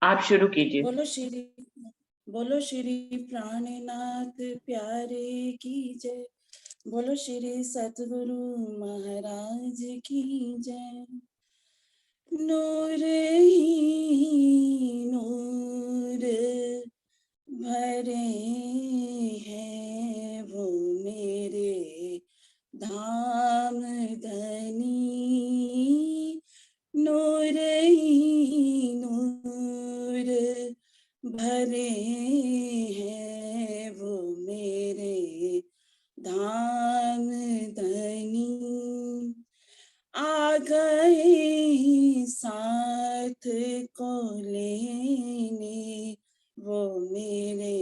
आप शुरू कीजिए। बोलो श्री प्राणनाथ प्यारे की जय। बोलो श्री सतगुरु महाराज की जय। नूर ही नूर भरे हैं वो मेरे धाम धनी। नूर ही नूर भरे हैं वो मेरे धाम धनी। आ गए साथ को लेने वो मेरे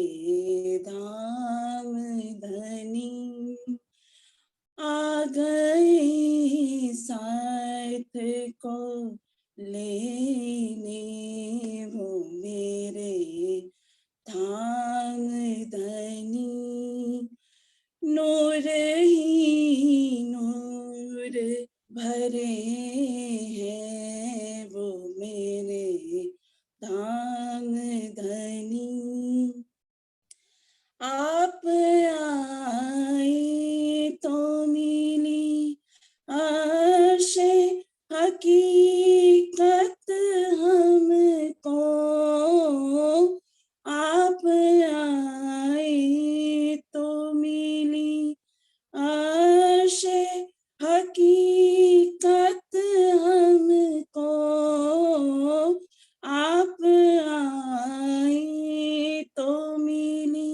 धाम धनी। आ गए साथ को लेने वो मेरे धाम धनी। नूर ही नूर भरे हैं वो मेरे धाम धनी। आप आए तो मिली आशे हकीकत हमको। आप आए तो मिली आशे हकीकत हमको। आप आए तो मिली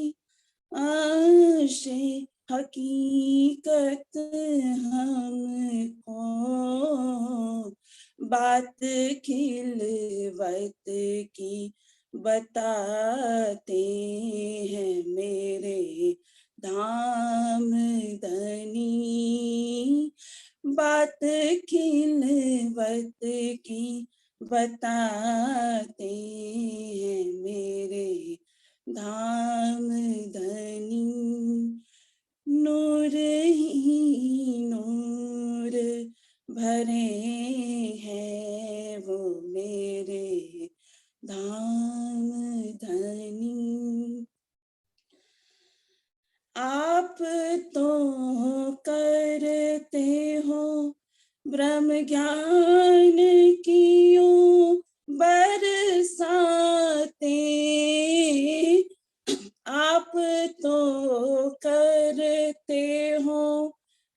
आशे हकीकत हमको। बात खिलवत की बताते हैं मेरे धाम धनी। बात खिलवत की बताते हैं मेरे धाम धनी। नूर ही नूर भरे हैं वो मेरे धाम धनी। आप तो करते हो ब्रह्म ज्ञान की ओं बरसाते। आप तो करते हो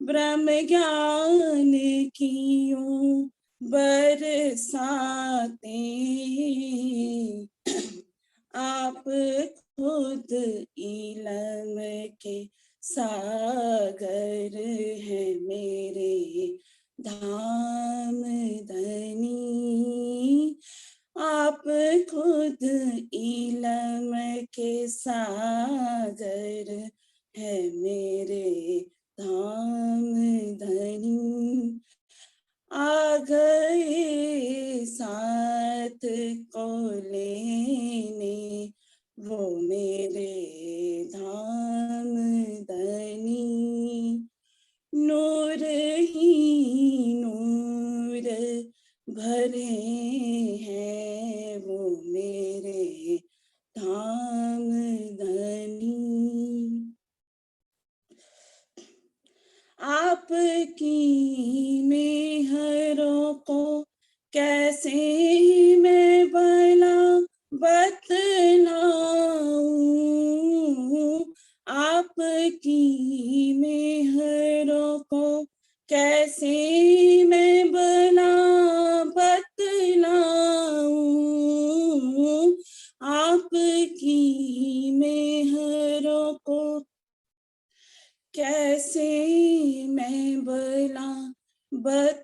ब्रह्म ज्ञान की ओं बरसाते। आप खुद इलम के सागर है मेरे धाम धनी। आप खुद इलम के सागर है मेरे धाम धनी। आ गए साथ को लेने वो मेरे धाम धनी। नूर ही नूर भरे हैं वो मेरे धाम धनी। आपकी मेहरों को कैसे मैं भला बतलाऊं। आपकी मेहरों को कैसे मैं भला बतलाऊं। आपकी मेहरों को कैसे मैं भला बतलाऊं।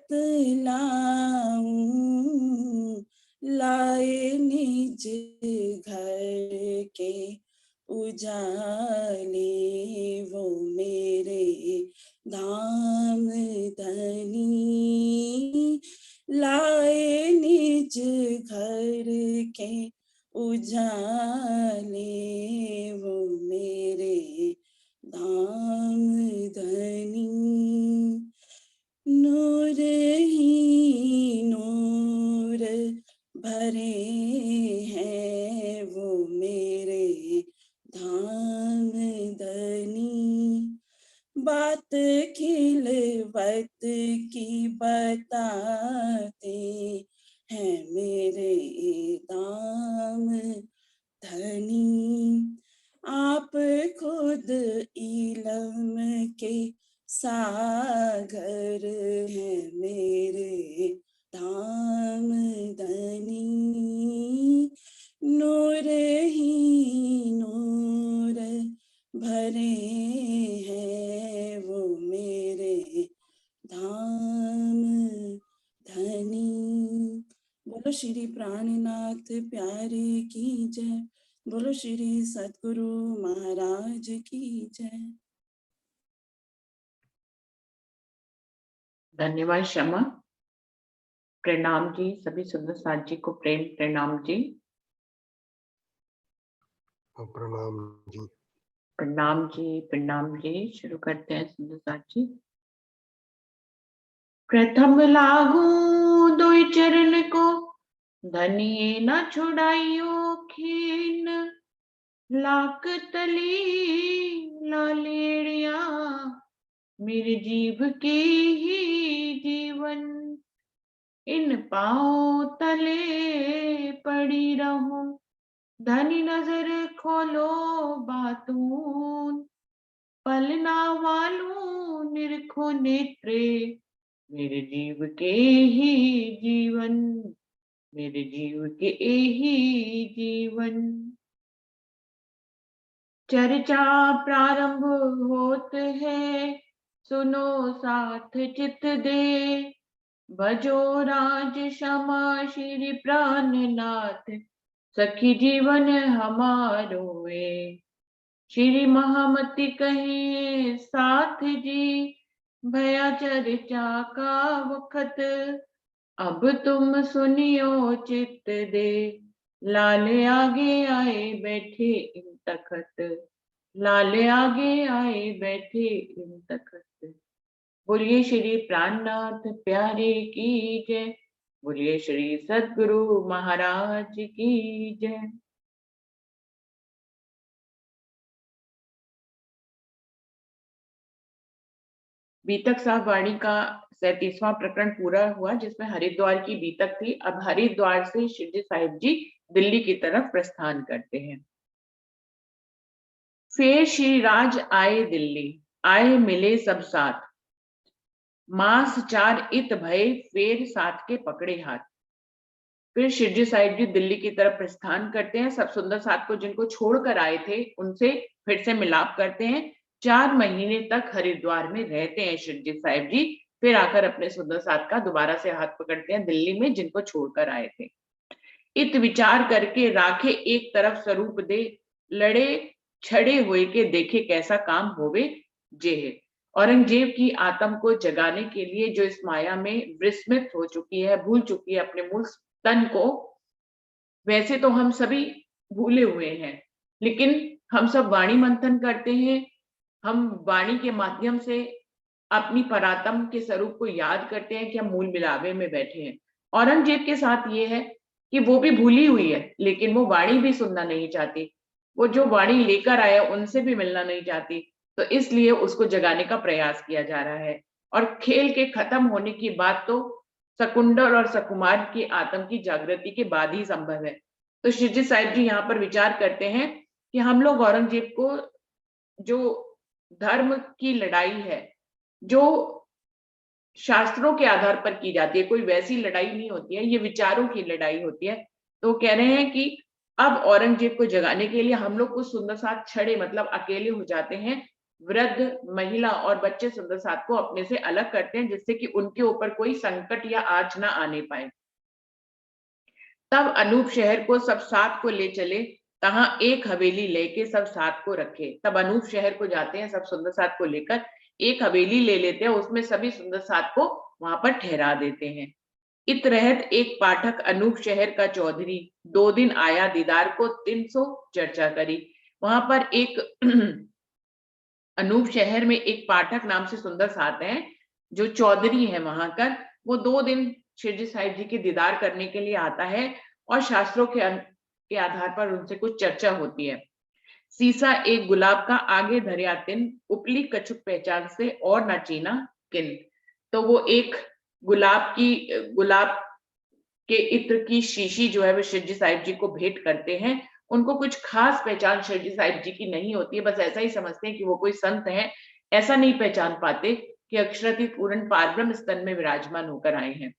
लाए निज घर के उजाले वो मेरे धाम धनी। लाए निज घर के उजाले वो मेरे धाम धनी। नूर ही नूर भरे हैं वो मेरे धाम धनी। बात खिलवत की बताते हैं मेरे दाम धनी। आप खुद इलम के सागर हैं मेरे धाम धनी। नूर ही नूर भरे हैं वो मेरे धाम धनी। बोलो श्री प्राणनाथ प्यारे की जय। बोलो श्री सद्गुरु महाराज की जय। धन्यवाद क्षमा। प्रणाम जी, सभी सुंदर साथ जी को प्रेम प्रणाम जी। प्रणाम जी। प्रणाम जी, प्रणाम जी। शुरू करते हैं सुंदर साथ जी। प्रथम लागू दो चरण को, धनिये न छुड़ाइयो खीन। लाक तली लालेड़िया, मेरे जीव के ही जीवन। इन पाँव तले पड़ी रहूं, धनी नजर खोलो बातून। पलना वालू निरखो नेत्रे, मेरे जीव के ही जीवन, मेरे जीव के ही जीवन। चर्चा प्रारंभ होत है, सुनो साथ चित दे। भजो राज क्षमा श्री प्राणनाथ, सखी जीवन हमारो ए। श्री महामति कहे साथ जी, भया चर्चा का वखत। अब तुम सुनियो चित दे, लाल आगे आए बैठे इन तखत। लाल आगे आए बैठे इन तखत। बोलिए श्री प्राणनाथ प्यारे की जय। बोलिए श्री सद्गुरु महाराज की जय। बीतक साहब वाणी का 37वां प्रकरण पूरा हुआ, जिसमें हरिद्वार की बीतक थी। अब हरिद्वार से शिरडी साहिब जी दिल्ली की तरफ प्रस्थान करते हैं। फिर श्री राज आए दिल्ली, आए मिले सब साथ। मास 4 इत भय, फेर साथ के पकड़े हाथ। फिर शिरडी साहिब जी दिल्ली की तरफ प्रस्थान करते हैं। सब सुंदर साथ को जिनको छोड़कर आए थे उनसे फिर से मिलाप करते हैं। 4 महीने तक हरिद्वार में रहते हैं शिरडी साहिब जी। फिर आकर अपने सुंदर साथ का दोबारा से हाथ पकड़ते हैं दिल्ली में, जिनको छोड़कर आए थे। इत विचार करके राखे एक तरफ स्वरूप दे, लड़े छड़े हुए के देखे कैसा काम होवे जेहे। औरंगजेब की आत्म को जगाने के लिए, जो इस माया में विस्मृत हो चुकी है, भूल चुकी है अपने मूल तन को। वैसे तो हम सभी भूले हुए हैं, लेकिन हम सब वाणी मंथन करते हैं। हम वाणी के माध्यम से अपनी परात्म के स्वरूप को याद करते हैं कि हम मूल मिलावे में बैठे हैं। औरंगजेब के साथ ये है कि वो भी भूली हुई है, लेकिन वो वाणी भी सुनना नहीं चाहती। वो जो वाणी लेकर आया उनसे भी मिलना नहीं चाहती, तो इसलिए उसको जगाने का प्रयास किया जा रहा है। और खेल के खत्म होने की बात तो शकुंडल और सकुमार की आत्म की जागृति के बाद ही संभव है। तो शिरडी साहिब जी यहाँ पर विचार करते हैं कि हम लोग औरंगजेब को, जो धर्म की लड़ाई है, जो शास्त्रों के आधार पर की जाती है, कोई वैसी लड़ाई नहीं होती है, ये विचारों की लड़ाई होती है। तो कह रहे हैं कि अब औरंगजेब को जगाने के लिए हम लोग कुछ सुंदर साथ छड़े, मतलब अकेले हो जाते हैं। वृद्ध, महिला और बच्चे सुंदर साथ को अपने से अलग करते हैं, जिससे कि उनके ऊपर कोई संकट या आँच ना आने पाए। तब अनूप शहर को सब साथ को ले चले, तहां एक हवेली लेके सब साथ को रखे। तब अनूप शहर को जाते हैं सब सुंदर साथ को लेकर, एक हवेली ले लेते हैं, उसमें सभी सुंदर साथ को वहां पर ठहरा देते हैं। इत रहत एक पाठक अनूप शहर का चौधरी, 2 दिन आया दीदार को 300 चर्चा करी। वहां पर एक अनूप शहर में एक पाठक नाम से सुंदर साथ है, जो चौधरी है वहां का। वो 2 दिन शिरडी साहिब जी के दीदार करने के लिए आता है, और शास्त्रों के आधार पर उनसे कुछ चर्चा होती है। सीसा एक गुलाब का आगे धरिया तिन, उपली कछुक पहचान से और न चीना किन। तो वो एक गुलाब के इत्र की शीशी जो है वो शिवजी साहिब जी को भेंट करते हैं। उनको कुछ खास पहचान शिवजी साहिब जी की नहीं होती है, बस ऐसा ही समझते हैं कि वो कोई संत हैं। ऐसा नहीं पहचान पाते कि अक्षरातीत पूर्ण पारब्रह्म स्तन में विराजमान होकर आए हैं।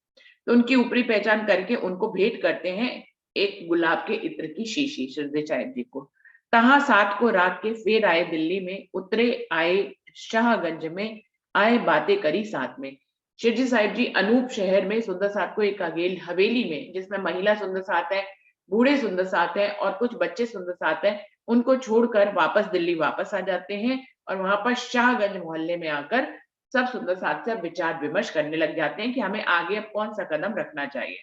तो उनकी ऊपरी पहचान करके उनको भेंट करते हैं एक गुलाब के इत्र की शीशी शिवजी साहिब जी को। तहां 7 को रात के फिर आए दिल्ली में, उतरे आए शाहगंज में, आए बातें करी साथ में। शिवजी साहिब जी अनूप शहर में सुंदर साथ को एक हवेली में, जिसमें महिला सुंदर साथ है, बूढ़े सुंदर साथ है और कुछ बच्चे सुंदर साथ है, उनको छोड़कर वापस दिल्ली वापस आ जाते हैं और वहां पर शाहगंज मोहल्ले में आकर सब सुंदर साथ से विचार विमर्श करने लग जाते हैं कि हमें आगे अब कौन सा कदम रखना चाहिए।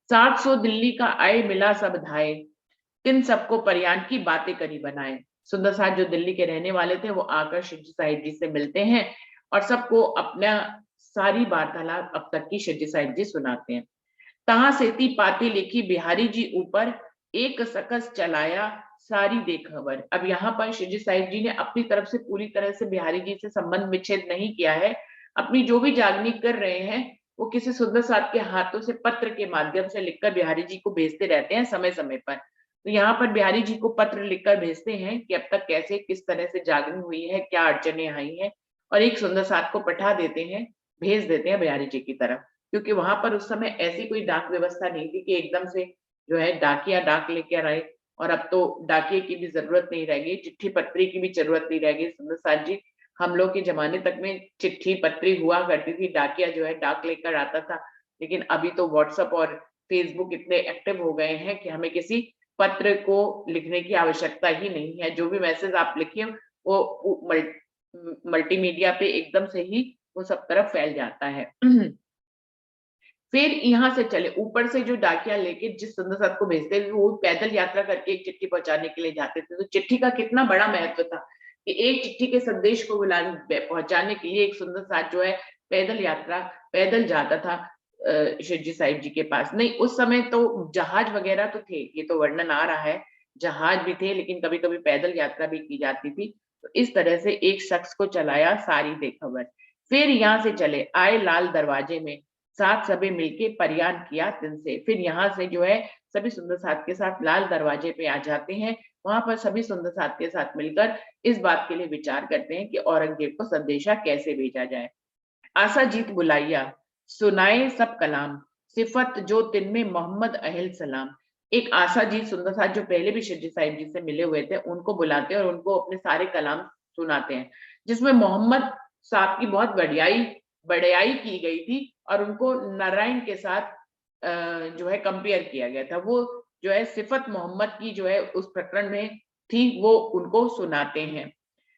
700 दिल्ली का आए मिला सब धाए, तिन सबको परियान की बातें करी बनाए। सुंदर साथ जो दिल्ली के रहने वाले थे वो आकर शिवजी साहिब जी से मिलते हैं और सबको अपना सारी वार्तालाप अब तक की शिवजी साहिब जी सुनाते हैं। तहां सेती पाती लिखी बिहारी जी ऊपर, एक सकस चलाया सारी दे खबर। अब यहाँ पर शिवजी साहिब जी ने अपनी तरफ से पूरी तरह से बिहारी जी से संबंध विच्छेद नहीं किया है। अपनी जो भी जागनी कर रहे हैं वो किसी सुंदर साथ के हाथों से पत्र के माध्यम से लिखकर बिहारी जी को भेजते रहते हैं समय समय पर। तो यहाँ पर बिहारी जी को पत्र लिखकर भेजते हैं कि अब तक कैसे किस तरह से जागनी हुई है, क्या अड़चने आई हैं, और एक सुंदर साथ को पठा देते हैं, भेज देते हैं बिहारी जी की तरफ। क्योंकि वहां पर उस समय ऐसी कोई डाक व्यवस्था नहीं थी कि एकदम से जो है डाकिया डाक लेकर आए, और अब तो डाकिये की भी जरूरत नहीं रह गई, चिट्ठी पत्री की भी जरूरत नहीं रह गई। सुंदर साथ जी, हम लोग के जमाने तक में चिट्ठी पत्री हुआ करती थी, डाकिया जो है डाक लेकर आता था। लेकिन अभी तो व्हाट्सएप और फेसबुक इतने एक्टिव हो गए हैं कि हमें किसी पत्र को लिखने की आवश्यकता ही नहीं है। जो भी मैसेज आप लिखिए वो मल्टीमीडिया पे एकदम से ही वो सब तरफ फैल जाता है। फिर यहाँ से चले ऊपर से जो डाकिया लेके जिस सुंदर साथ को भेजते थे वो पैदल यात्रा करके एक चिट्ठी पहुंचाने के लिए जाते थे। तो चिट्ठी का कितना बड़ा महत्व था कि एक चिट्ठी के संदेश को पहुंचाने के लिए एक सुंदर साथ जो है पैदल यात्रा पैदल जाता था शिवजी साहिब जी के पास। नहीं, उस समय तो जहाज वगैरह तो थे, ये तो वर्णन आ रहा है, जहाज भी थे लेकिन कभी कभी पैदल यात्रा भी की जाती थी। तो इस तरह से एक शख्स को चलाया सारी बेखबर। फिर यहाँ से चले आए लाल दरवाजे में, साथ सभी मिलके परियान किया तिन से। फिर यहाँ से जो है सभी सुंदर साथ के साथ लाल दरवाजे पे आ जाते हैं। वहां पर सभी सुंदर साथ के साथ मिलकर इस बात के लिए विचार करते हैं कि औरंगजेब को संदेशा कैसे भेजा जाए। आशा जीत बुलाइया, सुनाए सब कलाम, सिफत जो तिन में मोहम्मद अहिल सलाम। एक आशा जीत सुंदर साथ जो पहले भी शिवजी साहिब जी से मिले हुए थे, उनको बुलाते हैं और उनको अपने सारे कलाम सुनाते हैं, जिसमें मोहम्मद साहब की बहुत बढ़ियाई की गई थी और उनको नारायण के साथ जो है कंपेयर किया गया था। वो जो है सिफत मोहम्मद की जो है उस प्रकरण में थी, वो उनको सुनाते हैं।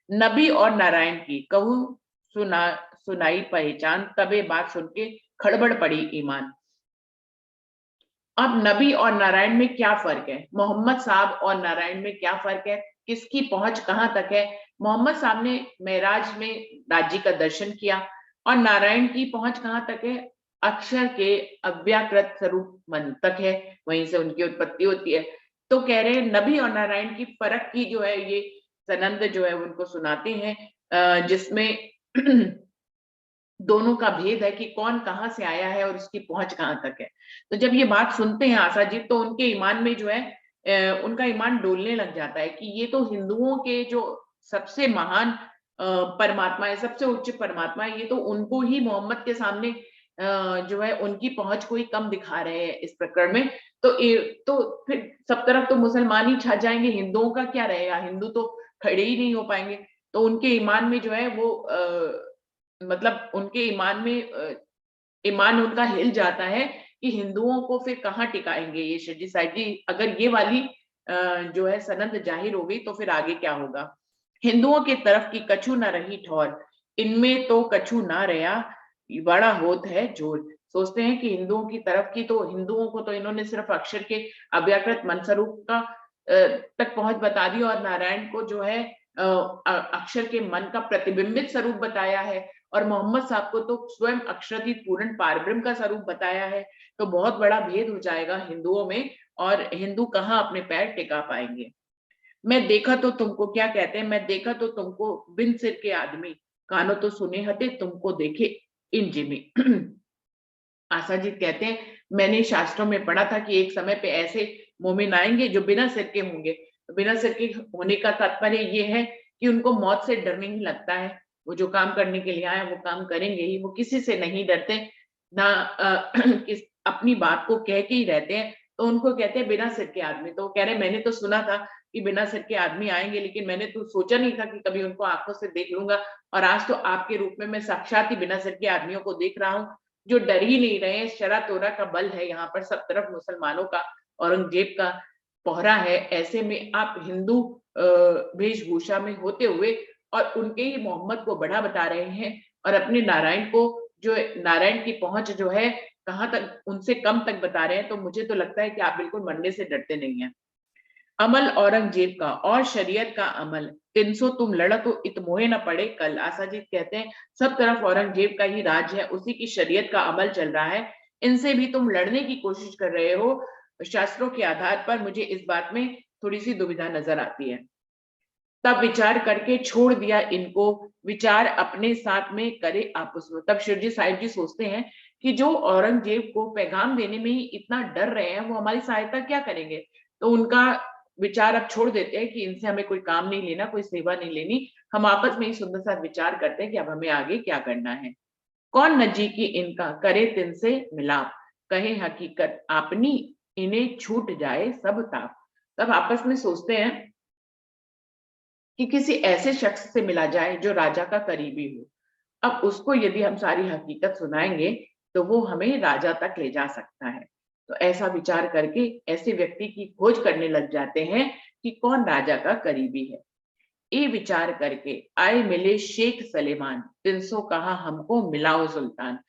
नबी और नारायण की कहूँ सुनाई पहचान, तबे बात सुन के खड़बड़ पड़ी ईमान। अब नबी और नारायण में क्या फर्क है, मोहम्मद साहब और नारायण में क्या फर्क है, किसकी पहुंच कहां तक है। मोहम्मद साहब ने मेराज में राज्य का दर्शन किया और नारायण की पहुंच कहां तक है, अक्षर के अव्याकृत स्वरूप मन तक है, वहीं से उनकी उत्पत्ति होती है। तो कह रहे हैं नबी और नारायण की फर्क की जो है ये सनंद जो है उनको सुनाते हैं, जिसमें दोनों का भेद है कि कौन कहां से आया है और उसकी पहुंच कहां तक है। तो जब ये बात सुनते हैं आशा जी, तो उनके ईमान में जो है उनका ईमान डोलने लग जाता है कि ये तो हिंदुओं के जो सबसे महान परमात्मा है, सबसे उच्च परमात्मा है, ये तो उनको ही मोहम्मद के सामने जो है उनकी पहुंच को ही कम दिखा रहे हैं इस प्रकरण में। तो फिर सब तरफ तो मुसलमान ही छा जाएंगे, हिंदुओं का क्या रहेगा, हिंदू तो खड़े ही नहीं हो पाएंगे। तो उनके ईमान में जो है वो मतलब उनके ईमान में ईमान उनका हिल जाता है कि हिंदुओं को फिर कहाँ टिकाएंगे ये शिवजी साहिब जी। अगर ये वाली जो है सनद जाहिर हो गई तो फिर आगे क्या होगा। हिंदुओं के तरफ की कछु न रही ठौर, इनमें तो कछु ना रहा, बड़ा होत है जोर। सोचते हैं कि हिंदुओं की तरफ की, तो हिंदुओं को तो इन्होंने सिर्फ अक्षर के अव्याकृत मन स्वरूप का तक पहुंच बता दी और नारायण को जो है अक्षर के मन का प्रतिबिंबित स्वरूप बताया है। और मोहम्मद साहब को तो स्वयं अक्षरातीत पूर्ण पारब्रह्म का स्वरूप बताया है, तो बहुत बड़ा भेद हो जाएगा हिंदुओं में, और हिंदू कहाँ अपने पैर टिका पाएंगे। मैं देखा तो तुमको, क्या कहते हैं, मैं देखा तो तुमको बिन सिर के आदमी, कानों तो सुने हटे तुमको देखे इन जिमी। आसाजीत कहते हैं, मैंने शास्त्रों में पढ़ा था कि एक समय पे ऐसे मोमिन आएंगे जो बिना सिर के होंगे। तो बिना सिर के होने का तात्पर्य ये है कि उनको मौत से डर नहीं लगता है, वो जो काम करने के लिए आए वो काम करेंगे ही, वो किसी से नहीं डरते ना, किस अपनी बात को कह के ही रहते हैं। तो उनको कहते हैं बिना सिर के आदमी। तो वो कह रहे मैंने तो सुना था कि बिना सिर के आदमी आएंगे, लेकिन मैंने तो सोचा नहीं था कि कभी उनको आंखों से देख लूंगा, और आज तो आपके रूप में मैं साक्षात ही बिना सिर के आदमियों को देख रहा हूँ, जो डर ही नहीं रहे। शरा तोरा का बल है यहाँ पर, सब तरफ मुसलमानों का, औरंगजेब का पहरा है। ऐसे में आप हिंदू वेशभूषा में होते हुए और उनके ही मोहम्मद को बड़ा बता रहे हैं, और अपने नारायण को, जो नारायण की पहुंच जो है कहां तक, उनसे कम तक बता रहे हैं। तो मुझे तो लगता है कि आप बिल्कुल मरने से डरते नहीं हैं। अमल औरंगजेब का और शरीयत का अमल, 300 तुम लड़ा तो इत मोहे न पड़े कल। आसाजीत कहते हैं सब तरफ औरंगजेब का ही राज है, उसी की शरीयत का अमल चल रहा है, इनसे भी तुम लड़ने की कोशिश कर रहे हो शास्त्रों के आधार पर। मुझे इस बात में थोड़ी सी दुविधा नजर आती है। तब विचार करके छोड़ दिया इनको, विचार अपने साथ में करे आपस में। तब शिवजी साहिब जी सोचते हैं कि जो औरंगजेब को पैगाम देने में ही इतना डर रहे हैं, वो हमारी सहायता क्या करेंगे। तो उनका विचार अब छोड़ देते हैं कि इनसे हमें कोई काम नहीं लेना, कोई सेवा नहीं लेनी, हम आपस में ही सुंदर सा विचार करते हैं कि अब हमें आगे क्या करना है। कौन नजी की इनका करे तिनसे मिलाप, कहे हकीकत अपनी इन्हें छूट जाए सब ताप। तब आपस में सोचते हैं कि किसी ऐसे शख्स से मिला जाए जो राजा का करीबी हो। अब उसको यदि हम सारी हकीकत सुनाएंगे तो वो हमें राजा तक ले जा सकता है। तो ऐसा विचार करके ऐसे व्यक्ति की खोज करने लग जाते हैं कि कौन राजा का करीबी है। ये विचार करके आए मिले शेख सलेमान, 300 कहा हमको मिलाओ सुल्तान।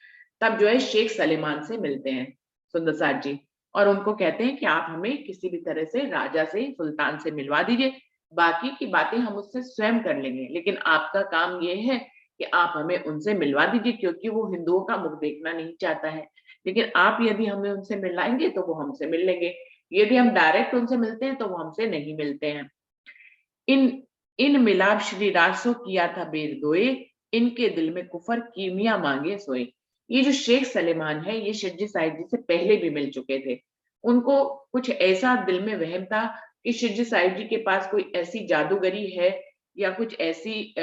तब जो है शेख सलेमान से मिलते हैं सुंदर साथ जी, और उनको कहते हैं कि आप हमें किसी भी तरह से राजा से, सुल्तान से मिलवा दीजिए, बाकी की बातें हम उससे स्वयं कर लेंगे, लेकिन आपका काम ये है कि आप हमें उनसे मिलवा दीजिए, क्योंकि वो हिंदुओं का मुख देखना नहीं चाहता है। लेकिन आप यदि हमें उनसे मिलाएंगे तो वो हमसे मिल लेंगे, यदि हम डायरेक्ट उनसे मिलते हैं तो वो हमसे नहीं मिलते हैं। इन इन मिलाप श्री रासो किया था बेर दोए, इनके दिल में कुफर कीमिया मांगे सोए। ये जो शेख सलेमान है, ये शिवजी साहिब जी से पहले भी मिल चुके थे। उनको कुछ ऐसा दिल में वहम था कि शिवजी साहिब जी के पास कोई ऐसी जादूगरी है, या कुछ ऐसी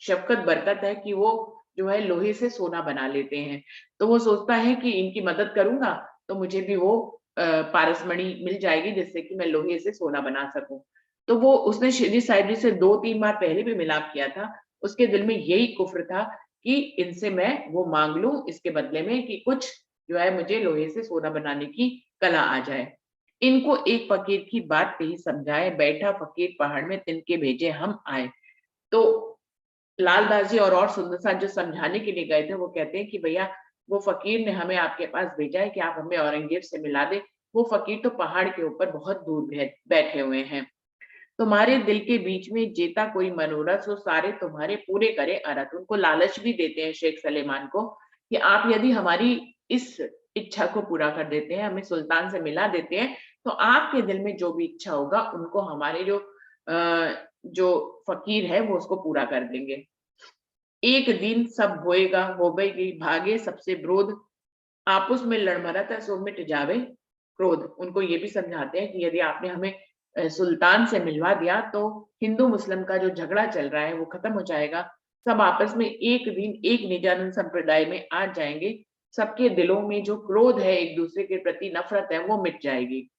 शफकत बरकत है कि वो जो है लोहे से सोना बना लेते हैं। तो वो सोचता है कि इनकी मदद करूंगा तो मुझे भी वो पारसमणि मिल जाएगी, जिससे कि मैं लोहे से सोना बना सकूं। तो वो उसने शिवजी साहिब जी से 2-3 बार पहले भी मिलाप किया था। उसके दिल में यही कुफ्र था कि इनसे मैं वो मांग लूं इसके बदले में कि कुछ जो है मुझे लोहे से सोना बनाने की कला आ जाए। इनको एक फकीर की बात कही समझाए, बैठा फकीर पहाड़ में तिनके भेजे हम आए। तो लालदास जी और सुंदर साथ जो समझाने के लिए गए थे, वो कहते हैं कि भैया वो फकीर ने हमें आपके पास भेजा है कि आप हमें औरंगजेब से मिला दे। वो फकीर तो पहाड़ के ऊपर बहुत दूर बैठे हुए हैं। तुम्हारे दिल के बीच में जेता कोई मनोरथ हो, सारे तुम्हारे पूरे करे अरथ। उनको लालच भी देते हैं शेख सलेमान को कि आप यदि हमारी इस इच्छा को पूरा कर देते हैं, हमें सुल्तान से मिला देते हैं, तो आपके दिल में जो भी इच्छा होगा उनको हमारे जो फकीर है वो उसको पूरा कर देंगे। एक दिन सब होएगा हो गई भागे सबसे विरोध, आपस में लड़मरत है सो मिट जावे क्रोध। उनको ये भी समझाते हैं कि यदि आपने हमें सुल्तान से मिलवा दिया तो हिंदू मुस्लिम का जो झगड़ा चल रहा है वो खत्म हो जाएगा। सब आपस में एक दिन एक निजानंद संप्रदाय में आ जाएंगे, सबके दिलों में जो क्रोध है, एक दूसरे के प्रति नफरत है, वो मिट जाएगी।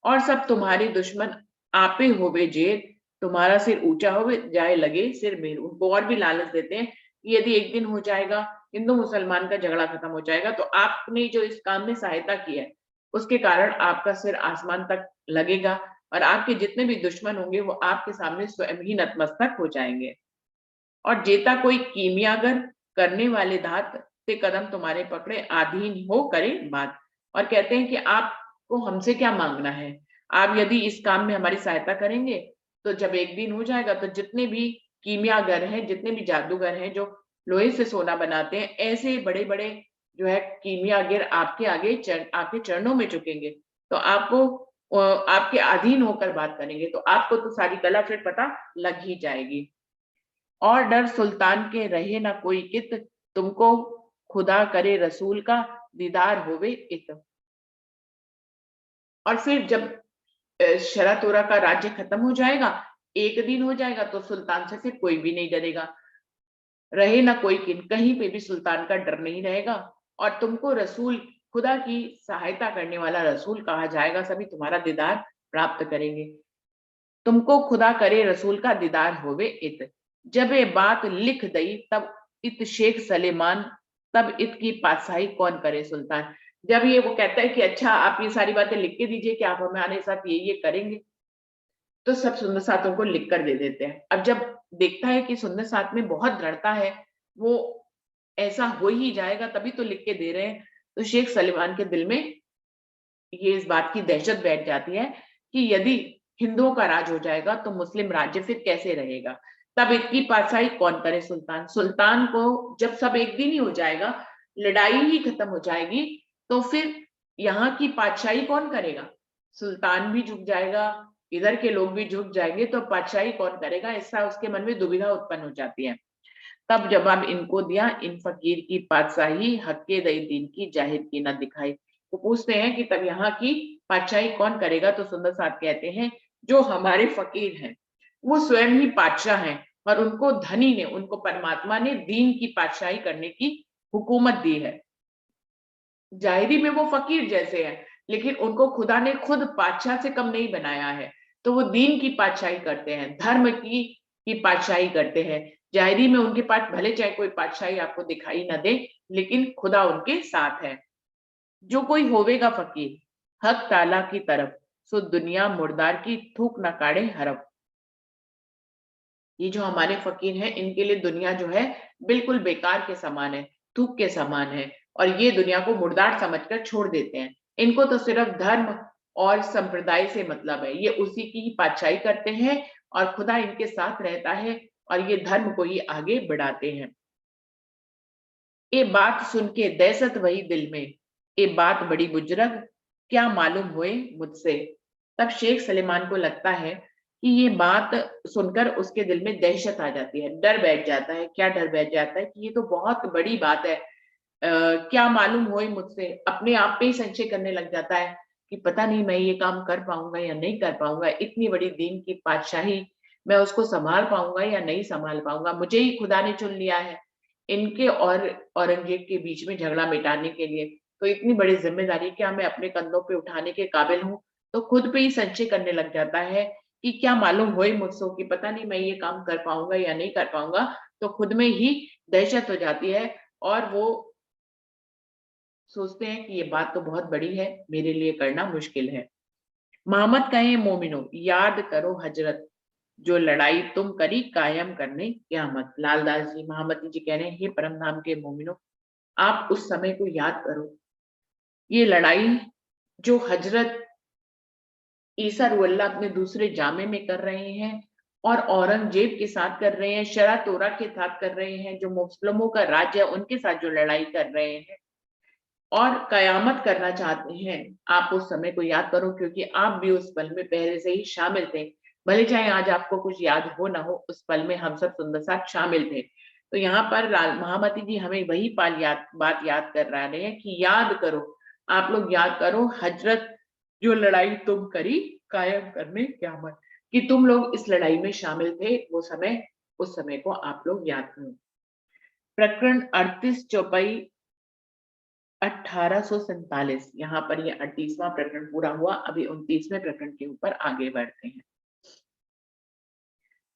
और सब तुम्हारे दुश्मन आपे होवे जेर, तुम्हारा सिर ऊंचा हो जाए लगे सिर मेर। उनको और भी लालच देते हैं कि यदि एक दिन हो जाएगा, हिंदू मुसलमान का झगड़ा खत्म हो जाएगा, तो आपने जो इस काम में सहायता की है उसके कारण आपका सिर आसमान तक लगेगा, और आपके जितने भी दुश्मन होंगे वो आपके सामने स्वयं ही नतमस्तक हो जाएंगे। और जेता कोई कीमियागर, करने वाले धात से कदम तुम्हारे पकड़े, आधीन हो करे बात। और कहते हैं कि आपको हमसे क्या मांगना है, आप यदि इस काम में हमारी सहायता करेंगे तो जब एक दिन हो जाएगा तो जितने भी कीमियागर हैं, जितने भी जादूगर हैं जो लोहे से सोना बनाते हैं, ऐसे बड़े बड़े जो है कीमियागर आपके आगे आपके चरणों में झुकेंगे, तो आपको आपके अधीन होकर बात करेंगे, तो आपको तो सारी कला फिर पता लग ही जाएगी। और डर सुल्तान के रहे ना कोई कित, तुमको खुदा करे रसूल का दीदार होवे इत। और फिर जब शरा तोरा का राज्य खत्म हो जाएगा, एक दिन हो जाएगा, तो सुल्तान से फिर कोई भी नहीं डरेगा, रहे ना कोई किन, कहीं पे भी सुल्तान का डर नहीं रहेगा। और तुमको रसूल, खुदा की सहायता करने वाला रसूल कहा जाएगा, सभी तुम्हारा दीदार प्राप्त करेंगे। तुमको खुदा करे रसूल का दीदार होवे इत। जब ये बात लिख दई तब इत शेख सलेमान, तब इत की पातशाही कौन करे सुल्तान। जब ये वो कहता है कि अच्छा आप ये सारी बातें लिख के दीजिए कि आप हमारे साथ ये करेंगे, तो सब सुंदर सातों को लिख कर दे देते हैं। अब जब देखता है कि सुंदर सात में बहुत दृढ़ता है, वो ऐसा हो ही जाएगा तभी तो लिख के दे रहे हैं, तो शेख सलीमान के दिल में ये इस बात की दहशत बैठ जाती है कि यदि हिंदुओं का राज हो जाएगा तो मुस्लिम राज्य फिर कैसे रहेगा। तब इनकी पातशाही कौन करे सुल्तान। सुल्तान को जब सब एक दिन ही हो जाएगा, लड़ाई ही खत्म हो जाएगी, तो फिर यहाँ की पातशाही कौन करेगा। सुल्तान भी झुक जाएगा, इधर के लोग भी झुक जाएंगे, तो पातशाही कौन करेगा, ऐसा उसके मन में दुविधा उत्पन्न हो जाती है। तब जवाब इनको दिया, इन फकीर की पातशाही हक्के दई दीन की जाहिर की न दिखाई। वो पूछते हैं कि तब यहाँ की पातशाही कौन करेगा, तो सुंदर साहब कहते हैं जो हमारे फकीर हैं वो स्वयं ही पातशाह हैं, और उनको धनी ने, उनको परमात्मा ने दीन की पातशाही करने की हुकूमत दी है। जाहिरी में वो फकीर जैसे हैं, लेकिन उनको खुदा ने खुद पातशाह से कम नहीं बनाया है, तो वो दीन की पातशाही करते हैं, धर्म की पातशाही करते हैं। जाहिरी में उनके पास भले चाहे कोई पातशाही आपको दिखाई ना दे, लेकिन खुदा उनके साथ है। जो कोई होवेगा फकीर हक ताला की तरफ, सो दुनिया मुर्दार की थूक न काढ़े हरफ। ये जो हमारे फकीर हैं, इनके लिए दुनिया जो है बिल्कुल बेकार के समान है, थूक के समान है, और ये दुनिया को मुर्दार समझकर छोड़ देते हैं। इनको तो सिर्फ धर्म और संप्रदाय से मतलब है, ये उसी की ही पातशाही करते हैं, और खुदा इनके साथ रहता है, और ये धर्म को ही आगे बढ़ाते हैं। ये बात सुन के दहशत वही दिल में, ये बात बड़ी बुजुर्ग क्या मालूम हुए मुझसे। तब शेख सलेमान को लगता है कि ये बात सुनकर उसके दिल में दहशत आ जाती है, डर बैठ जाता है। क्या डर बैठ जाता है कि ये तो बहुत बड़ी बात है, क्या मालूम हुए मुझसे। अपने आप पे ही संशय करने लग जाता है कि पता नहीं मैं ये काम कर पाऊंगा या नहीं कर पाऊंगा, इतनी बड़ी दीन की पातशाही मैं उसको संभाल पाऊंगा या नहीं संभाल पाऊंगा। मुझे ही खुदा ने चुन लिया है इनके और औरंगजेब के बीच में झगड़ा मिटाने के लिए, तो इतनी बड़ी जिम्मेदारी क्या मैं अपने कंधों पे उठाने के काबिल हूँ। तो खुद पे ही संशय करने लग जाता है कि क्या मालूम होए मुझसे कि पता नहीं मैं ये काम कर पाऊंगा या नहीं कर पाऊंगा। तो खुद में ही दहशत हो जाती है, और वो सोचते हैं कि ये बात तो बहुत बड़ी है, मेरे लिए करना मुश्किल है। मोहम्मद कहे मोमिनो याद करो हजरत, जो लड़ाई तुम करी कायम करने क़यामत। लालदास जी महामती जी कह रहे हैं, हे परम धाम के मोमिनो, आप उस समय को याद करो, ये लड़ाई जो हजरत ईसा रुअल्लाह अपने दूसरे जामे में कर रहे हैं, और औरंगजेब के साथ कर रहे हैं, शरा तोरा के साथ कर रहे हैं, जो मुस्लिमों का राज्य है उनके साथ जो लड़ाई कर रहे हैं और कयामत करना चाहते हैं, आप उस समय को याद करो, क्योंकि आप भी उस पल में पहले से ही शामिल थे। भले चाहे आज आपको कुछ याद हो ना हो, उस पल में हम सब सुंदर साथ शामिल थे। तो यहाँ पर महामती जी हमें वही बात याद कर रहे हैं कि याद करो, आप लोग याद करो हजरत, जो लड़ाई तुम करी कायम करने क़यामत, कि तुम लोग इस लड़ाई में शामिल थे, वो समय, उस समय को आप लोग याद करो। प्रकरण 38 चौपाई 1847, यहाँ पर ये 38वां प्रकरण पूरा हुआ। अभी 29वें प्रकरण के ऊपर आगे बढ़ते हैं।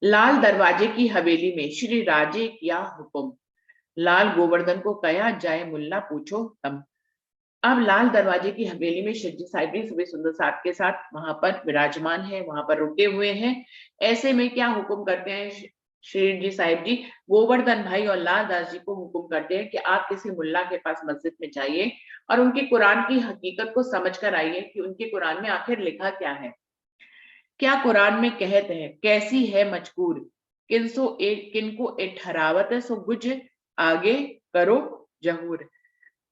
लाल दरवाजे की हवेली में श्री राजे किया हुक्म, लाल गोवर्धन को कया जाए मुल्ला पूछो तम। अब लाल दरवाजे की हवेली में शिवजी साहिब भी सुबह सुंदर साहब के साथ वहां पर विराजमान है, वहां पर रुके हुए हैं। ऐसे में क्या हुक्म करते हैं श्री जी साहिब जी, गोवर्धन भाई और लाल दास जी को हुक्म करते हैं कि आप किसी मुल्ला के पास मस्जिद में जाइए और उनके कुरान की हकीकत को समझ कर आइए कि उनके कुरान में आखिर लिखा क्या है, क्या कुरान में कहते हैं, कैसी है मजकूर किनको ए ठहरावत है सो गुज आगे करो जहूर,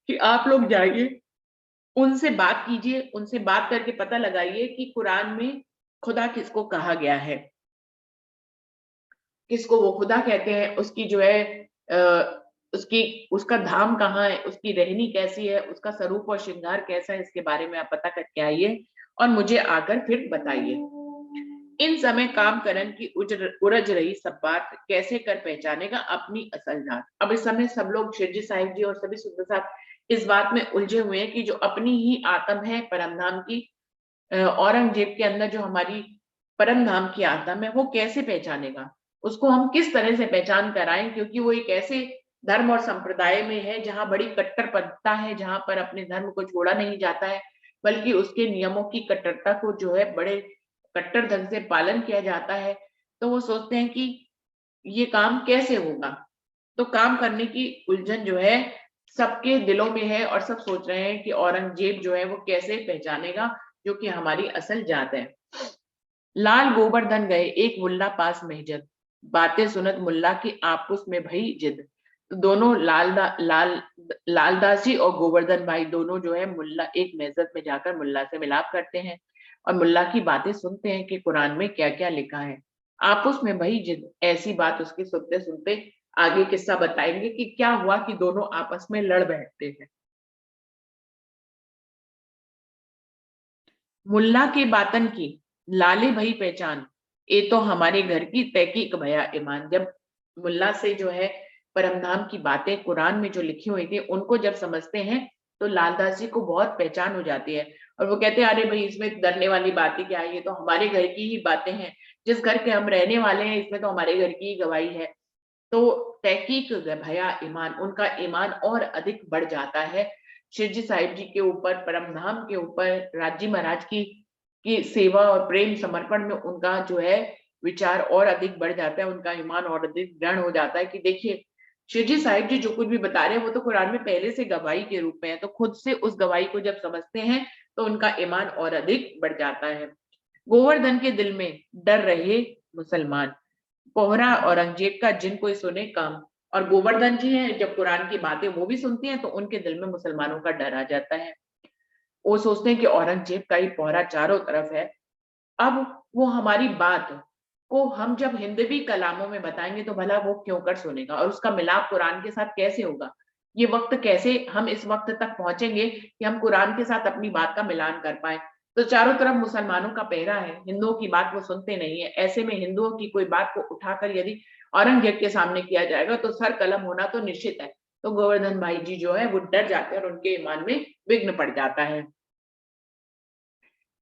कि आप लोग जाइए उनसे बात कीजिए, उनसे बात करके पता लगाइए कि कुरान में खुदा किसको कहा गया है, किसको वो खुदा कहते हैं, उसकी जो है उसका धाम कहाँ है, उसकी रहनी कैसी है, उसका स्वरूप और श्रृंगार कैसा है, इसके बारे में आप पता करके आइए और मुझे आकर फिर बताइए। इन समय काम करन की उरज रही सब बात, कैसे कर पहचानेगा अपनी असल जात। अब इस समय सब लोग शिरजी साहिब जी और सभी सुंदर साहब इस बात में उलझे हुए हैं कि जो अपनी ही आत्म है परम धाम की, औरंगजेब के अंदर जो हमारी परम धाम की आत्म है वो कैसे पहचानेगा, उसको हम किस तरह से पहचान कराएं, क्योंकि वो एक ऐसे धर्म और संप्रदाय में है जहां बड़ी कट्टरपंथता है, जहां पर अपने धर्म को छोड़ा नहीं जाता है, बल्कि उसके नियमों की कट्टरता को जो है बड़े कट्टर ढंग से पालन किया जाता है। तो वो सोचते हैं कि ये काम कैसे होगा, तो काम करने की उलझन जो है सबके दिलों में है और सब सोच रहे हैं कि औरंगजेब जो है वो कैसे पहचानेगा जो कि हमारी असल जात है। लाल गोवर्धन गए एक मुल्ला पास महजद, बातें सुनत मुल्ला की आपस में भई जिद। तो दोनों लालदास जी और गोवर्धन भाई दोनों जो है मुल्ला एक महजद में जाकर मुल्ला से मिलाप करते हैं और मुल्ला की बातें सुनते हैं कि कुरान में क्या क्या लिखा है। आपस में भई जिद, ऐसी बात उसकी सुनते सुनते आगे किस्सा बताएंगे कि क्या हुआ कि दोनों आपस में लड़ बैठते हैं। मुल्ला के बातन की लाले भई पहचान, ये तो हमारे घर की तहकीक भया ईमान। जब मुल्ला से जो है परमधाम की बातें कुरान में जो लिखी हुई थी उनको जब समझते हैं तो लालदास जी को बहुत पहचान हो जाती है और वो कहते हैं अरे भाई इसमें डरने वाली बात ही क्या है, ये तो हमारे घर की ही बातें हैं, जिस घर के हम रहने वाले हैं इसमें तो हमारे घर की ही गवाही है। तो तहकीक भया ईमान, उनका ईमान और अधिक बढ़ जाता है शिवजी साहिब जी के ऊपर, परमधाम के ऊपर, राजी महाराज की सेवा और प्रेम समर्पण में उनका जो है विचार और अधिक बढ़ जाता है, उनका ईमान और अधिक दृढ़ हो जाता है कि देखिए शिवजी साहिब जी जो कुछ भी बता रहे हैं वो तो कुरान में पहले से गवाही के रूप में है, तो खुद से उस गवाही को जब समझते हैं तो उनका ईमान और अधिक बढ़ जाता है। गोवर्धन के दिल में डर रहे मुसलमान, पोहरा औरंगजेब का जिन कोई सुने काम, और गोवर्धन जी हैं जब कुरान की बातें वो भी सुनती हैं तो उनके दिल में मुसलमानों का डर आ जाता है। वो सोचते हैं कि औरंगजेब का ही पहरा चारों तरफ है, अब वो हमारी बात को हम जब हिंदवी कलामों में बताएंगे तो भला वो क्यों कर सुनेगा और उसका मिलाप कुरान के साथ कैसे होगा, ये वक्त कैसे हम इस वक्त तक पहुंचेंगे कि हम कुरान के साथ अपनी बात का मिलान कर पाए। तो चारों तरफ मुसलमानों का पहरा है, हिंदुओं की बात वो सुनते नहीं है, ऐसे में हिंदुओं की कोई बात को उठाकर यदि औरंगजेब के सामने किया जाएगा तो सर कलम होना तो निश्चित है। तो गोवर्धन भाई जी जो है वो डर जाते हैं और उनके ईमान में विघ्न पड़ जाता है।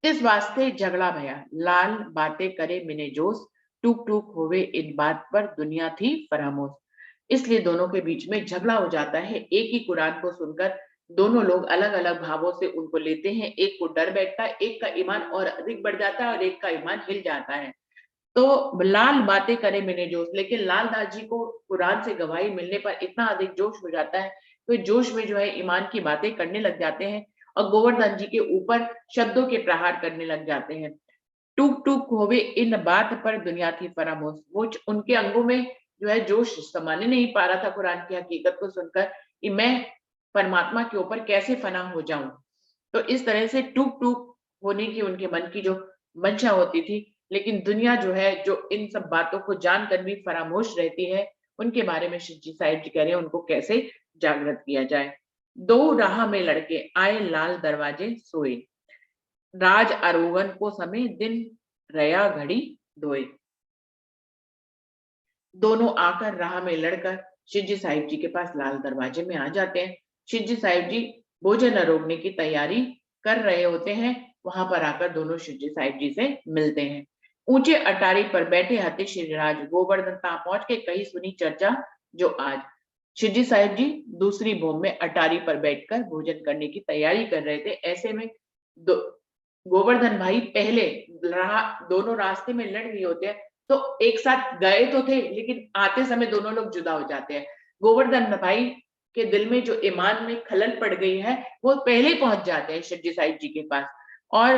इस वास्ते झगड़ा भया लाल बातें करे मिने जोश, टूक टूक होवे इन बात पर दुनिया थी फरामोश। इसलिए दोनों के बीच में झगड़ा हो जाता है, एक ही कुरान को सुनकर दोनों लोग अलग अलग भावों से उनको लेते हैं, एक को डर बैठता है, एक का ईमान और अधिक बढ़ जाता है और एक का ईमान हिल जाता है। तो लाल बातें करे मिने जोश, लेकिन लाल दास जी को कुरान से गवाही मिलने पर इतना अधिक जोश हो जाता है तो जोश में जो है ईमान की बातें करने लग जाते हैं और गोवर्धन जी के ऊपर शब्दों के प्रहार करने लग जाते हैं। टूक टूक होवे इन बात पर दुनिया थी फरामोश, वो उनके अंगों में जो है जोश समाने नहीं पा रहा था कुरान की हकीकत को सुनकर कि मैं परमात्मा के ऊपर कैसे फना हो जाऊं। तो इस तरह से टूक टूक होने की उनके मन की जो मंशा होती थी, लेकिन दुनिया जो है जो इन सब बातों को जानकर भी फरामोश रहती है, उनके बारे में शिवजी साहिब जी कह रहे हैं उनको कैसे जागृत किया जाए। दो राह में लड़के आए लाल दरवाजे सोए, राज आरोगन को समय दिन रया घड़ी धोए। दोनों आकर राह में लड़कर शिवजी साहिब जी के पास लाल दरवाजे में आ जाते हैं। शिवजी साहिब जी भोजन आरोगने की तैयारी कर रहे होते हैं, वहां पर आकर दोनों शिवजी साहिब जी से मिलते हैं। ऊंचे अटारी पर बैठे हते श्रीराज, गोवर्धन ता पहुंच के कही सुनी चर्चा जो आज। शिवजी साहिब जी दूसरी भूमि में अटारी पर बैठकर भोजन करने की तैयारी कर रहे थे, ऐसे में गोवर्धन भाई पहले दोनों रास्ते में लड़ रहे होते हैं, तो एक साथ गए तो थे लेकिन आते समय दोनों लोग जुदा हो जाते हैं। गोवर्धन भाई के दिल में जो ईमान में खलल पड़ गई है वो पहले पहुंच जाते हैं शिवजी साहिब जी के पास और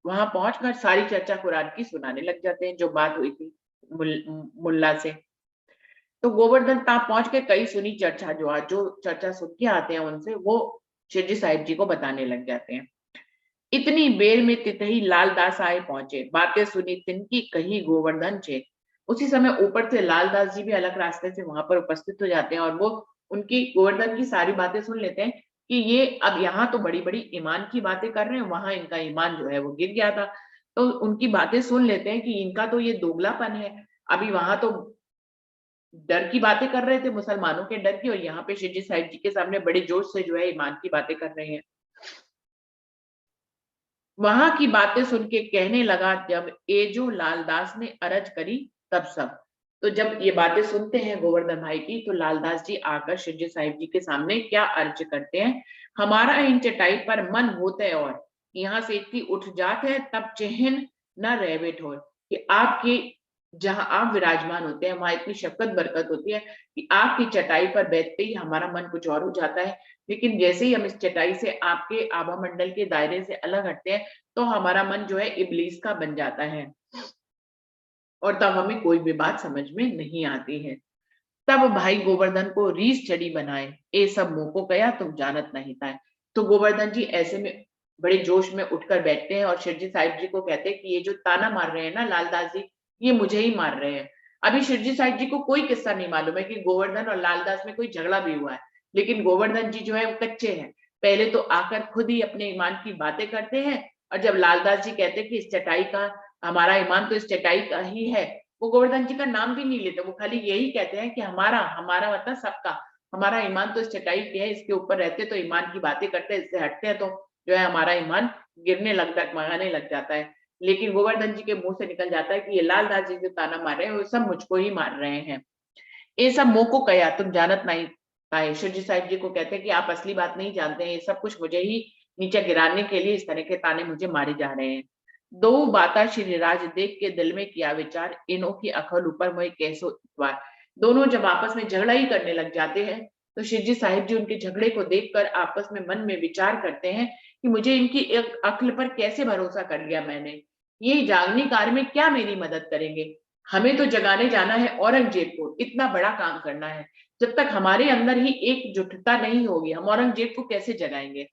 वहां पहुंचकर सारी चर्चा कुरान की सुनाने लग जाते हैं जो बात हुई थी। मुल्ला से। तो गोवर्धन तहाँ पहुंच के कई सुनी चर्चा, जो चर्चा सुन के आते हैं उनसे, वो शिरडी साहिब जी को बताने लग जाते हैं। इतनी बेर में तितही लालदास आए पहुंचे, बातें सुनी तिनकी कही गोवर्धन छे। उसी समय ऊपर से लालदास जी भी अलग रास्ते से वहां पर उपस्थित हो जाते हैं और वो उनकी गोवर्धन की सारी बातें सुन लेते हैं कि ये अब यहाँ तो बड़ी बड़ी ईमान की बातें कर रहे हैं, वहां इनका ईमान जो है वो गिर गया था। तो उनकी बातें सुन लेते हैं कि इनका तो ये दोगलापन है। अभी वहां तो डर की बातें कर रहे थे, मुसलमानों के डर की, और यहाँ पे शिवजी साहिब जी के सामने बड़े जोश से जो है ईमान की बातें कर रहे हैं। वहां की बातें सुन के कहने लगा, जब एजो लालदास ने अरज करी तब सब। तो जब ये बातें सुनते हैं गोवर्धन भाई की, तो लालदास जी आकर शिवजी साहिब जी के सामने क्या अर्ज करते हैं, हमारा इन चटाई पर मन होते और यहाँ से इतनी उठ जात है, तब चहन न रह बैठो, कि आपकी जहां आप विराजमान होते हैं वहां इतनी शफकत बरकत होती है कि आपकी चटाई पर बैठते ही हमारा मन कुछ और हो जाता है। लेकिन जैसे ही हम इस चटाई से आपके आभा मंडल के दायरे से अलग हटते हैं, तो हमारा मन जो है इब्लीस का बन जाता है और तब हमें कोई भी बात समझ में नहीं आती है। तब भाई गोवर्धन को रीस चढ़ी बनाए, ए सब मुंह को कया तुम जानत नहीं था। तो गोवर्धन जी ऐसे में बड़े जोश में उठकर बैठते हैं और शिवजी साहिब जी को कहते हैं कि ये जो ताना मार रहे हैं ना लालदास जी, ये मुझे ही मार रहे हैं। अभी शिवजी साहिब जी को कोई किस्सा नहीं मालूम है कि गोवर्धन और लालदास में कोई झगड़ा भी हुआ है, लेकिन गोवर्धन जी जो है वो कच्चे हैं। पहले तो आकर खुद ही अपने ईमान की बातें करते हैं, और जब लालदास जी कहते हैं कि इस चटाई का, हमारा ईमान तो इस चटाई का ही है, वो गोवर्धन जी का नाम भी नहीं लेते, वो खाली यही कहते हैं कि हमारा हमारा मतलब सबका, हमारा ईमान तो इस चटाई पे है, इसके ऊपर रहते तो ईमान की बातें करते हैं, इससे हटते हैं तो जो है हमारा ईमान गिरने डगमगाने लग जाता है। लेकिन गोवर्धन जी के मुंह से निकल जाता है कि ये लालदास जी जो ताना मार रहे हैं वो सब मुझको ही मार रहे हैं। ये सब मुंह को कया तुम जानत नहीं पाए। शिवजी साहिब जी को कहते हैं कि आप असली बात नहीं जानते हैं, ये सब कुछ मुझे ही नीचे गिराने के लिए इस तरह के ताने मुझे मारे जा रहे हैं। दो बाता श्री राज देख के दिल में किया विचार, इनों की अकल ऊपर मोहे कैसो इतवार। दोनों जब आपस में झगड़ा ही करने लग जाते हैं, तो शिवजी साहिब जी उनके झगड़े को देखकर आपस में मन में विचार करते हैं कि मुझे इनकी एक अक्ल पर कैसे भरोसा कर लिया मैंने, ये जागनी कार्य में क्या मेरी मदद करेंगे। हमें तो जगाने जाना है औरंगजेब को, इतना बड़ा काम करना है। जब तक हमारे अंदर ही एकजुटता नहीं होगी, हम औरंगजेब को कैसे जगाएंगे।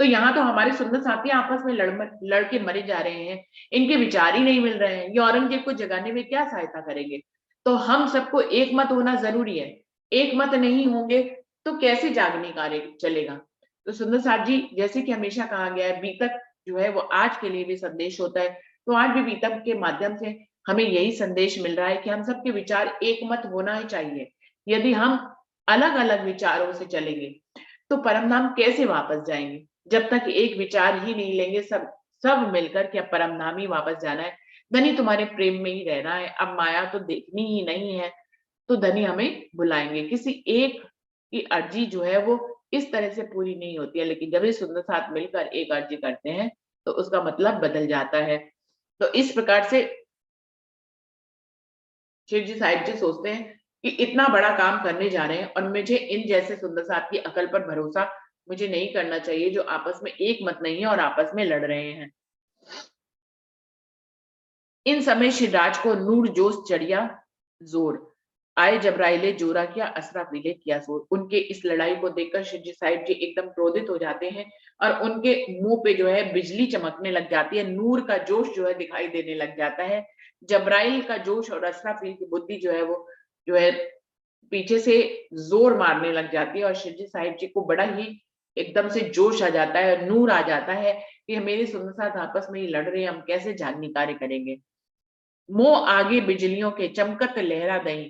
तो यहाँ तो हमारे सुंदर साथी आपस में लड़ के मरे जा रहे हैं, इनके विचार ही नहीं मिल रहे हैं, ये औरंगजेब को जगाने में क्या सहायता करेंगे। तो हम सबको एक मत होना जरूरी है, एक मत नहीं होंगे तो कैसे जागने कार्य चलेगा। तो सुंदर साथ जी, जैसे कि हमेशा कहा गया है, बीतक जो है वो आज के लिए भी संदेश होता है। तो आज भी बीतक के माध्यम से हमें यही संदेश मिल रहा है कि हम सबके विचार एक मत होना ही चाहिए। यदि हम अलग अलग विचारों से चलेंगे तो परम धाम कैसे वापस जाएंगे। जब तक एक विचार ही नहीं लेंगे सब सब मिलकर कि अब परम धाम ही वापस जाना है, धनी तुम्हारे प्रेम में ही रहना है, अब माया तो देखनी ही नहीं है, तो धनी हमें बुलाएंगे। किसी एक की अर्जी जो है वो इस तरह से पूरी नहीं होती है, लेकिन जब ये सुंदर साथ मिलकर एक अर्जी करते हैं तो उसका मतलब बदल जाता है। तो इस प्रकार से शिव जी साहिब जी सोचते हैं कि इतना बड़ा काम करने जा रहे हैं और मुझे इन जैसे सुंदर साथ की अकल पर भरोसा मुझे नहीं करना चाहिए, जो आपस में एक मत नहीं है और आपस में लड़ रहे हैं। इन समय शिवराज को नूर जोश चढ़िया जोर, आए जबराइले जोरा किया असराफीले किया शोर। उनके इस लड़ाई को देखकर शिव जी साहिब जी एकदम क्रोधित हो जाते हैं और उनके मुंह पे जो है बिजली चमकने लग जाती है, नूर का जोश जो है दिखाई देने लग जाता है। जबराइल का जोश और असराफील की बुद्धि जो है वो जो है पीछे से जोर मारने लग जाती है और शिव जी साहिब जी को बड़ा ही एकदम से जोश आ जाता है और नूर आ जाता है कि मेरे सुंदर साथ आपस में ही लड़ रहे हैं, हम कैसे जागनी कार्य करेंगे। मोह आगे बिजलियों के चमकत लहरा दई,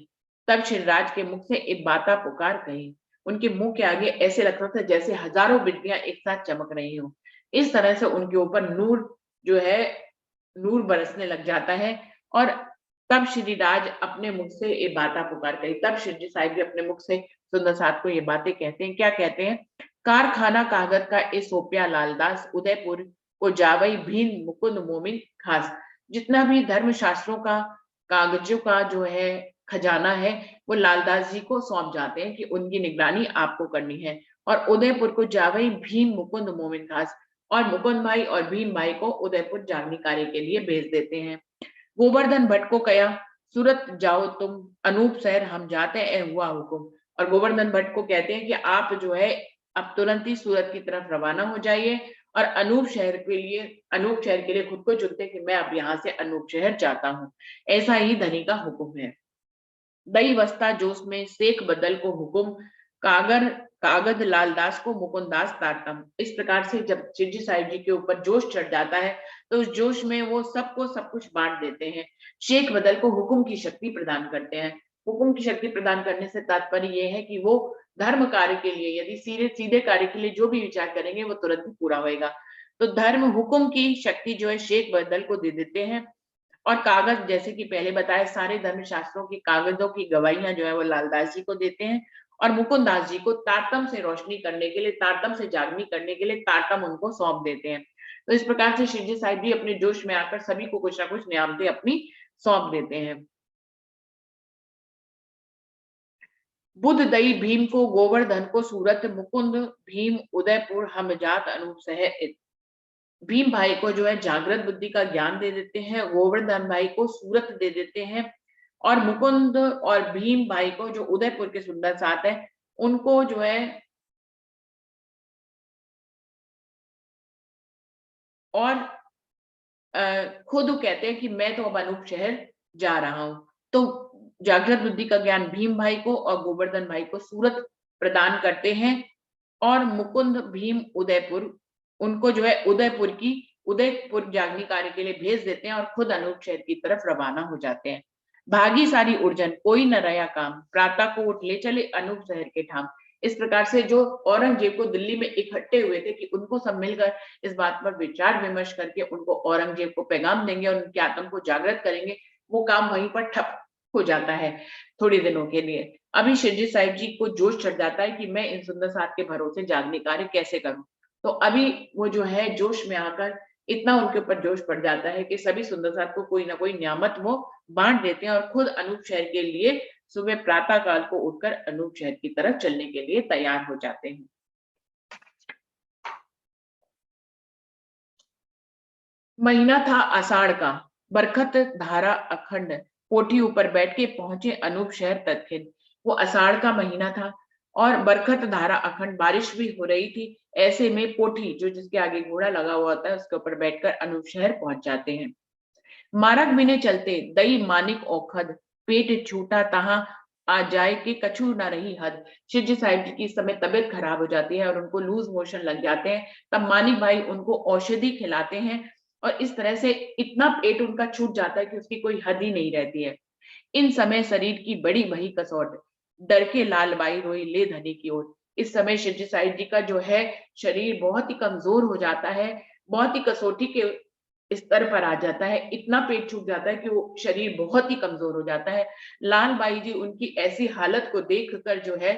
तब शिवराज के मुख से एक बाता पुकार कही। उनके मुंह के आगे ऐसे लगता था जैसे हजारों बिजलियां एक साथ चमक रही हो। इस तरह से उनके ऊपर नूर जो है नूर बरसने लग जाता है। और तब श्रीराज अपने मुख से ये बाता पुकार कही, तब शिवजी साहिब जी अपने मुख से सुंदर साथ को ये बातें कहते हैं। क्या कहते हैं, कारखाना कागज का ए सोपिया लालदास, उदयपुर को जावई भीन मुकुंद मोमिन खास। जितना भी धर्म शास्त्रों का कागजों का जो है खजाना है वो लालदास जी को सौंप जाते हैं कि उनकी निगरानी आपको करनी है। और उदयपुर को जावई भीम मुकुंद मोमिन खास, और मुकुंद भाई और भीम भाई को उदयपुर जागनी कार्य के लिए भेज देते हैं। गोवर्धन भट्ट को कया सूरत जाओ तुम, अनूप शहर हम जाते हैं, हुआ हुकुम। और गोवर्धन भट्ट को कहते हैं कि आप जो है अब तुरंत ही सूरत की तरफ रवाना हो जाइए और अनूप शहर के लिए खुद को चुनते कि मैं अब यहाँ से अनूप शहर जाता हूँ। ऐसा ही धनी का हुक्म है। दई वस्ता जोश में शेख बदल को हुकुम, कागद लालदास को मुकुंदास तारतम। इस प्रकार से जब शिवजी साहिब जी के ऊपर जोश चढ़ जाता है तो उस जोश में वो सबको सब कुछ बांट देते हैं। शेख बदल को हुक्म की शक्ति प्रदान करते हैं। हुक्म की शक्ति प्रदान करने से तात्पर्य ये है कि वो धर्म कार्य के लिए, यदि सीधे सीधे कार्य के लिए जो भी विचार करेंगे वो तुरंत ही पूरा होएगा। तो धर्म हुक्म की शक्ति जो है शेख बदल को दे देते हैं। और कागज, जैसे कि पहले बताया, सारे धर्म शास्त्रों की कागजों की गवाहियां जो है वो लालदास जी को देते हैं और मुकुंदास जी को तारतम से रोशनी करने के लिए, तारतम से जागनी करने के लिए तारतम उनको सौंप देते हैं। तो इस प्रकार से शिवजी साहिब जी अपने जोश में आकर सभी को कुछ ना कुछ नियामतें अपनी सौंप देते हैं। बुध दई भीम को, गोवर्धन को सूरत, मुकुंद भीम उदयपुर, हम जात अनूप शहर। भीम भाई को जो है जागृत बुद्धि का ज्ञान दे देते हैं, गोवर्धन भाई को सूरत दे देते हैं और मुकुंद और भीम भाई को जो उदयपुर के सुंदर साथ है उनको जो है और खुद कहते हैं कि मैं तो अब अनूप शहर जा रहा हूं। तो जागृत बुद्धि का ज्ञान भीम भाई को और गोवर्धन भाई को सूरत प्रदान करते हैं और मुकुंद भीम उदयपुर, उनको जो है उदयपुर जागनी कार्य के लिए भेज देते हैं और खुद अनूप शहर की तरफ रवाना हो जाते हैं। भागी सारी उर्जन कोई न रया काम, प्रातः को उठ ले चले अनूप शहर के ठाम। इस प्रकार से जो औरंगजेब को दिल्ली में इकट्ठे हुए थे कि उनको सब मिलकर इस बात पर विचार विमर्श करके उनको औरंगजेब को पैगाम देंगे और उनके आत्म को जागृत करेंगे, वो काम वहीं पर ठप हो जाता है थोड़ी दिनों के लिए। अभी शिवजी साहिब जी को जोश चढ़ जाता है कि मैं इन सुंदर साथ के भरोसे जागने कार्य कैसे करूं। तो अभी वो जो है जोश में आकर इतना उनके ऊपर जोश पड़ जाता है कि सभी सुंदर साथ को कोई ना कोई नियामत वो बांट देते हैं और खुद अनूप शहर के लिए सुबह प्रातः काल को उठकर अनूप शहर की तरफ चलने के लिए तैयार हो जाते हैं। महीना था आषाढ़ का, बरखत धारा अखंड, कोठी ऊपर बैठ के पहुंचे अनूप शहर तत्क्षण। वो आषाढ़ का महीना था और बरखत धारा अखंड, बारिश भी हो रही थी। ऐसे में पोठी, जो जिसके आगे घोड़ा लगा हुआ होता है, उसके ऊपर बैठकर अनूप शहर पहुंच जाते हैं। मारक बिने चलते दई मानिक औखद, पेट छूटा तहां आ जाए कि कछु न रही हद। शिवजी साहिब जी की इस समय तबीयत खराब हो जाती है और उनको लूज मोशन लग जाते हैं। तब मानिक भाई उनको औषधि खिलाते हैं और इस तरह से इतना पेट उनका छूट जाता है कि उसकी कोई हद ही नहीं रहती है। इन समय शरीर की बड़ी वही कसौट, डर के लाल बाई रोई ले धनी की ओर। इस समय शिवजी साहिब जी का जो है शरीर बहुत ही कमजोर हो जाता है, बहुत ही कसौटी के स्तर पर आ जाता है, इतना पेट छूट जाता है कि वो शरीर बहुत ही कमजोर हो जाता है। लाल बाई जी उनकी ऐसी हालत को देखकर जो है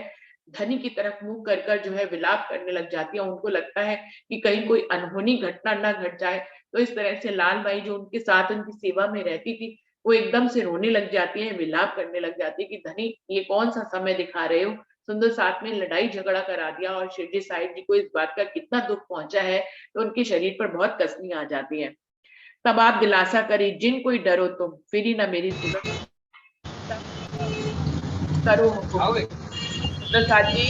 धनी की तरफ मुंह कर कर जो है विलाप करने लग जाती है। उनको लगता है कि कहीं कोई अनहोनी घटना ना घट जाए। तो इस तरह से लाल बाई जो उनके साथ उनकी सेवा में रहती थी, वो एकदम से रोने लग जाती है, विलाप करने लग जाती है कि धनी ये कौन सा समय दिखा रहे हो, सुंदर साथ में लड़ाई झगड़ा करा दिया और शिवजी साहिब जी को इस बात का कितना दुख पहुंचा है। तो उनके शरीर पर बहुत कसनी आ जाती है। तब आप दिलासा करी जिन कोई डरो तुम, फिरी न मेरी सूरत, करो हुकुम। प्रसाद जी,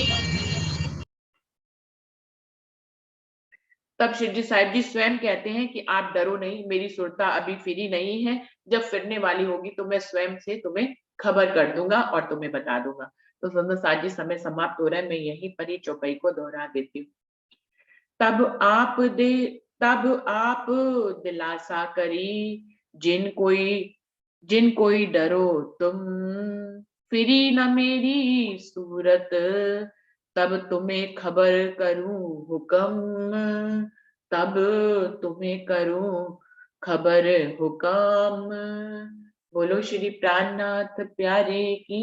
तब शिवजी साहिब जी स्वयं कहते हैं कि आप डरो नहीं, मेरी सुरता अभी फिरी नहीं है, जब फिरने वाली होगी तो मैं स्वयं से तुम्हें खबर कर दूंगा और तुम्हें बता दूंगा। तो सुंदर साथ जी समय समाप्त हो रहा है, मैं यहीं पर ही चौपाई को दोहरा देती हूँ। तब आप दे तब आप दिलासा करी जिन कोई डरो तुम, फिरी न मेरी सूरत, तब तुम्हें खबर करूं हुक्म, तब तुम्हें करूं खबर हुक्म। बोलो श्री प्राणनाथ प्यारे की।